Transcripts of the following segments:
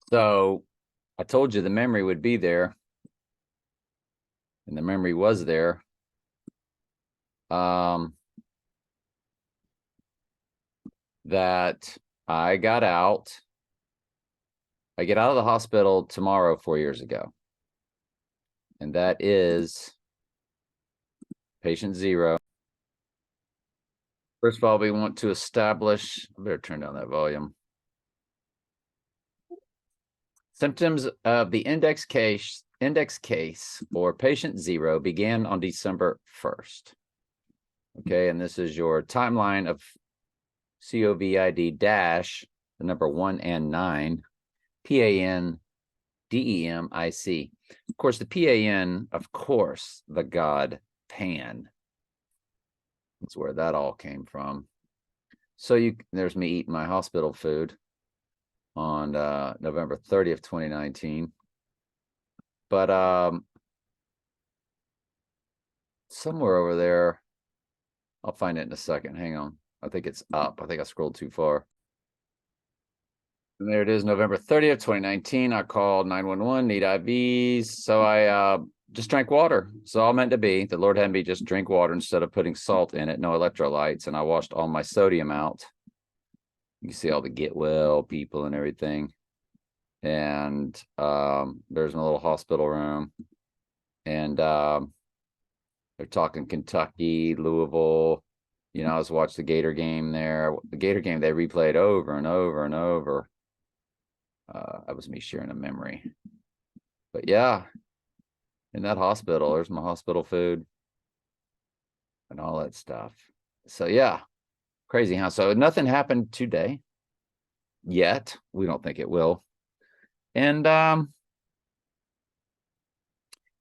So I told you the memory would be there, and the memory was there. That I got out. I get out of the hospital tomorrow 4 years ago. And that is patient 0. First of all, we want to establish, I better turn down that volume. Symptoms of the index case for patient 0 began on December 1st. Okay, and this is your timeline of COVID dash, the number 1 and 9, PAN DEMIC. Of course, the PAN, of course, the god Pan. That's where that all came from. So there's me eating my hospital food on November 30th, 2019. But somewhere over there, I'll find it in a second. Hang on. I think it's up. I think I scrolled too far. And there it is, November 30th, 2019. I called 911, need IVs. So I just drank water. It's all meant to be. The Lord had me just drink water instead of putting salt in it, no electrolytes. And I washed all my sodium out. You see all the get well people and everything. And there's my little hospital room. And they're talking Kentucky, Louisville. You know, I was watching the Gator game there. The Gator game, they replayed over and over and over. That was me sharing a memory. But yeah, in that hospital, there's my hospital food and all that stuff. So yeah, crazy, huh? So nothing happened today yet. We don't think it will. And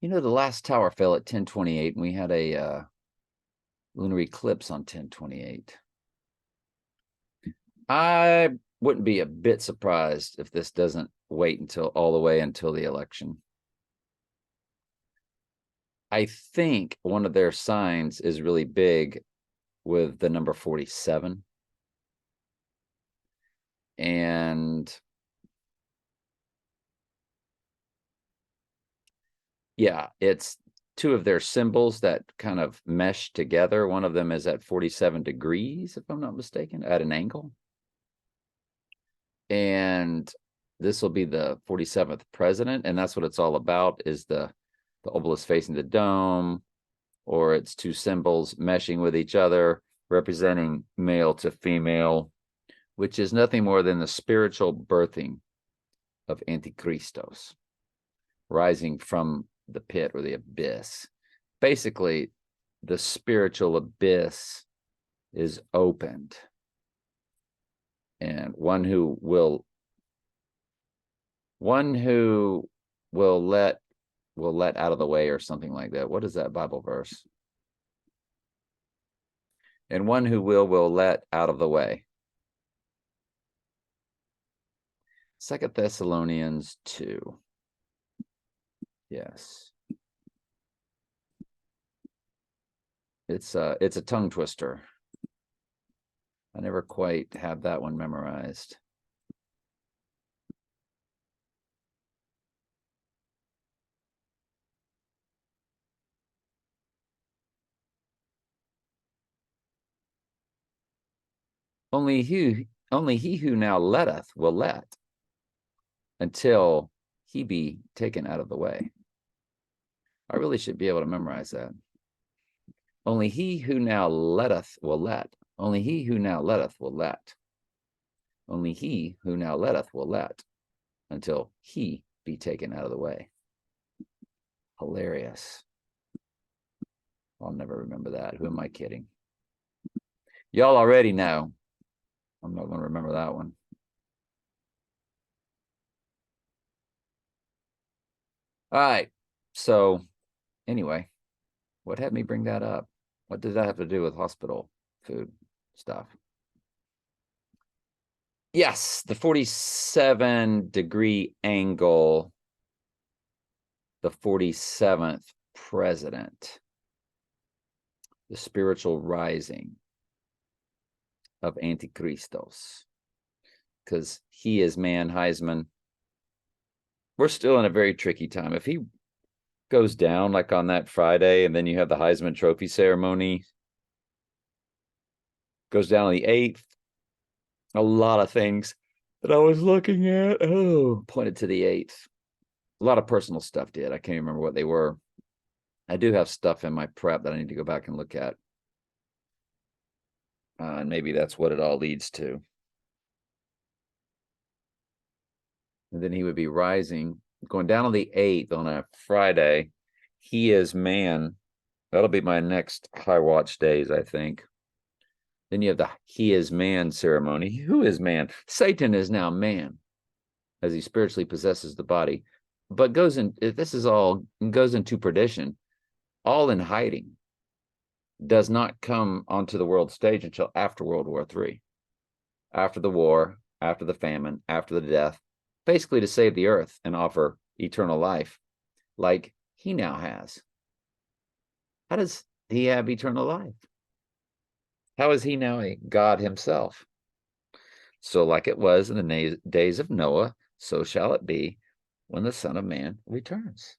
you know, the last tower fell at 10:28, and we had a lunar eclipse on 10:28. I wouldn't be a bit surprised if this doesn't wait until all the way until the election. I think one of their signs is really big with the number 47. And yeah, it's two of their symbols that kind of mesh together. One of them is at 47 degrees, if I'm not mistaken, at an angle. And this will be the 47th president, and that's what it's all about, is the obelisk facing the dome, or it's two symbols meshing with each other, representing male to female, which is nothing more than the spiritual birthing of Antichristos, rising from the pit or the abyss. Basically, the spiritual abyss is opened, and one who will let out of the way, or something like that. What is that Bible verse? And one who will let out of the way. 2 Thessalonians 2. Yes. It's a tongue twister. I never quite have that one memorized. Only he who now letteth will let, until he be taken out of the way. I really should be able to memorize that. Only he who now letteth will let. Only he who now letteth will let. Only he who now letteth will let, until he be taken out of the way. Hilarious. I'll never remember that. Who am I kidding? Y'all already know. I'm not going to remember that one. All right. So anyway, what had me bring that up? What did that have to do with hospital food stuff? Yes, the 47-degree angle, the 47th president, the spiritual rising of Antichristos, because he is man Heisman, we're still in a very tricky time. If he goes down like on that Friday, and then you have the Heisman Trophy ceremony, goes down on the 8th, a lot of things that I was looking at, pointed to the 8th. A lot of personal stuff did. I can't remember what they were. I do have stuff in my prep that I need to go back and look at. And maybe that's what it all leads to. And then he would be rising, going down on the 8th on a Friday. He is man. That'll be my next high watch days, I think. Then you have the he is man ceremony. Who is man? Satan is now man, as he spiritually possesses the body, but goes into perdition, all in hiding. Does not come onto the world stage until after World War III, after the war, after the famine, after the death, basically to save the earth and offer eternal life, like he now has. How does he have eternal life? How is he now a God himself? So like it was in the days of Noah, so shall it be when the Son of Man returns.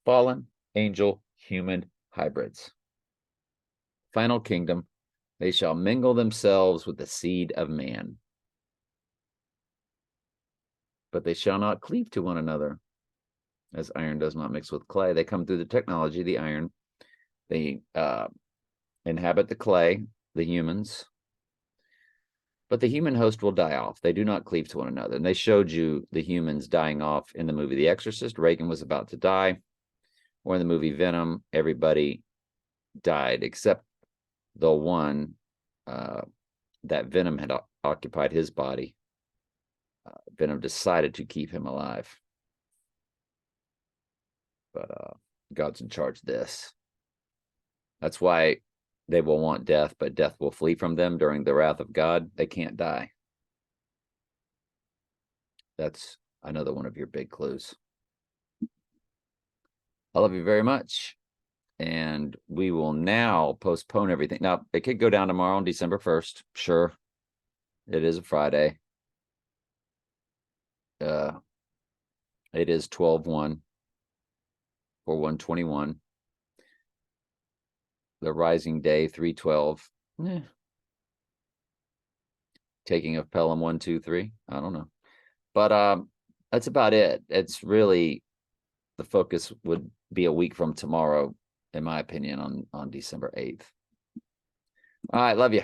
Fallen, angel, human hybrids. Final kingdom, they shall mingle themselves with the seed of man. But they shall not cleave to one another, as iron does not mix with clay. They come through the technology, the iron. They inhabit the clay, the humans. But the human host will die off. They do not cleave to one another. And they showed you the humans dying off in the movie The Exorcist. Reagan was about to die. Or in the movie Venom, everybody died except the one that Venom had occupied his body. Venom decided to keep him alive. But God's in charge of this. That's why they will want death, but death will flee from them during the wrath of God. They can't die. That's another one of your big clues. I love you very much. And we will now postpone everything. Now, it could go down tomorrow on December 1st. Sure. It is a Friday. It is 12/1 for 121. The rising day 312. Taking of Pelham 1, 2, 3. I don't know. But that's about it. It's really, the focus would be a week from tomorrow, in my opinion, on December 8th. All right, love you.